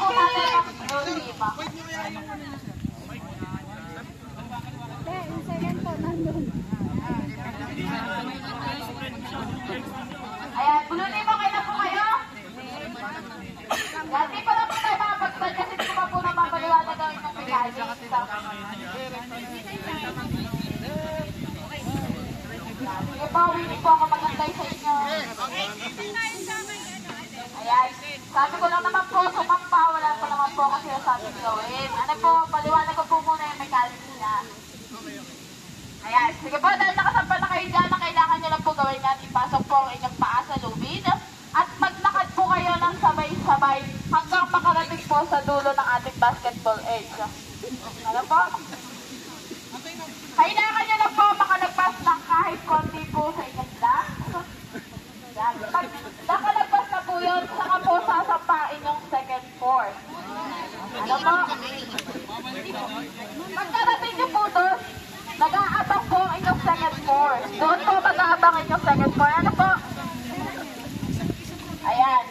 po natin ang lima. Yung second po, nandun. Ayan, blue lima kayo na po kayo. Yan, di pa lang po tayo makapagpad kasi di ko pa po na mapaliwanag ang inyong pinali. Sige po, willing po ako magantay sa inyo. Ayan, sabi ko lang naman po, sumampa, wala pa naman po kasi sabi gawin. Ano po, paliwanag ko po muna yung mechanics niya. Ayan, sige po, dahil nakasampa na kayo dyan, na kailangan nyo lang po gawin yan, ipasok po ang inyong paa sa lubid. At maglakad po kayo ng sabay-sabay hanggang makarating po sa dulo ng ating basketball edge. Ano po? Kailangan nyo lang po makalagpas ng kahit konti po sa inyong block. Yan. Pag nakalagpas na po yun, saka po sasampain yung second force. Ano po? Pagkarating nyo po doon, nag-aabang po ang inyong second force. Doon po mag-aabang inyong second force. Ano po? Ayan.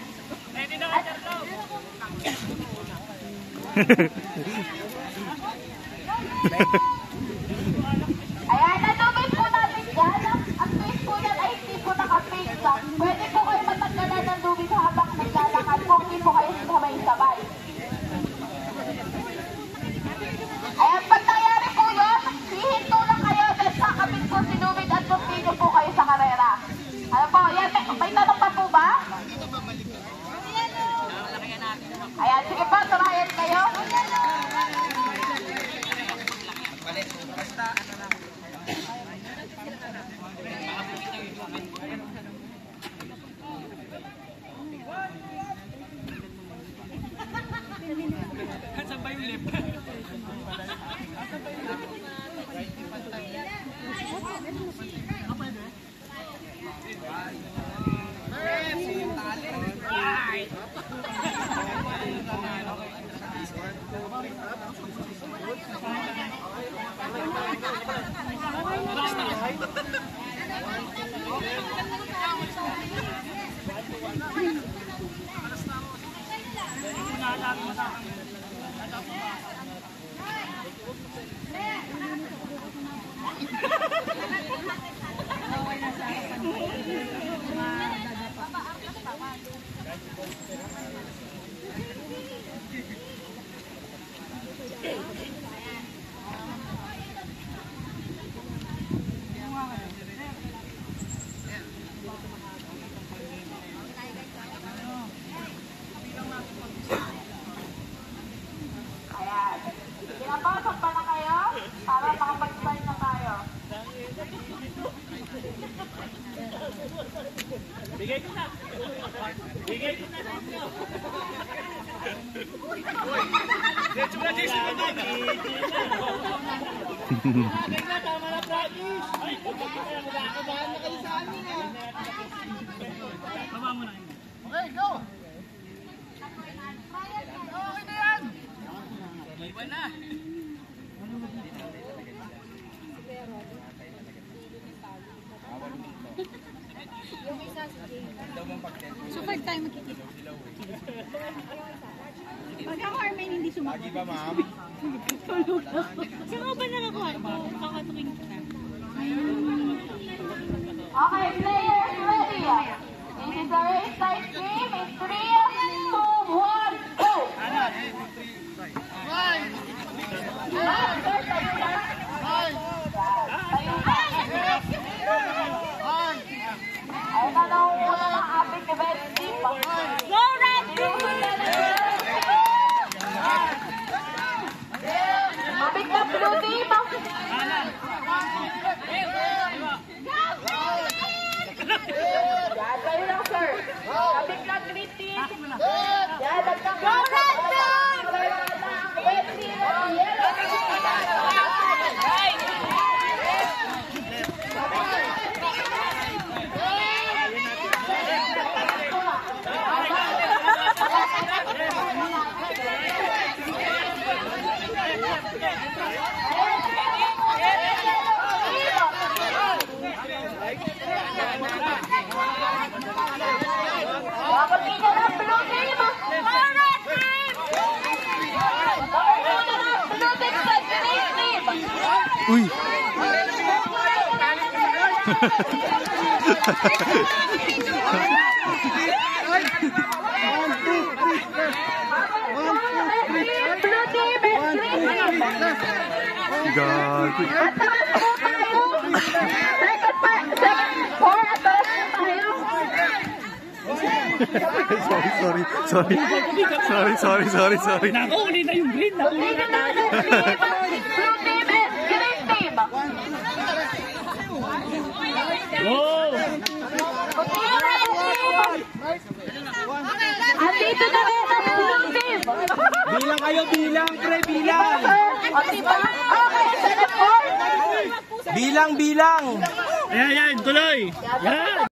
Ayan, natubig po natin dyan. Ang twist po yan ay hindi po nakapix. Pwede po kayo matanggalan ng lubid habang naglalakad kung hindi po kayo sabay-sabay. Ayan, pag nangyari po yun, hihinto lang kayo dahil kakapit po si lubid at continue po kayo sa karera. Ano po, yan, may tanong pa po ba? Ayan, sige po, turayan kayo. Saan ba yung lip? Pinapasok pa na kayo para makapag-start na tayo. Bigay ko na. Bigay ko na. Diretso na, Jason. Bigay na, tama na practice. Ay, magkakabahan na kayo sa amin eh. Baba mo na. Okay, go. Okay na yan. Iba na. So, 5 tayo makikita. Pag ako, Armin, hindi sumagot. Lagi ba, ma'am? Saan ka ba nakakuha ko? Kakatuking ka. Okay, players ready. This is the race type game. In 3, 2, 1, go! Ayun na nauuna ng ating event team. Go, Red Team! Mabigla blue team. Yan, kayo lang, sir. Mabigla green team. Uy! Blue team is green. Gago. At taas po tayo. Second four at taas po tayo. Sorry. Nakahuli na yung green. Nakahuli na tayo. Blue team is green team. Wow! Andito na rin ang blue team. Bilang kayo, bilang, pre, bilang. Okay, second four. Bilang. Ayan, tuloy. Yan.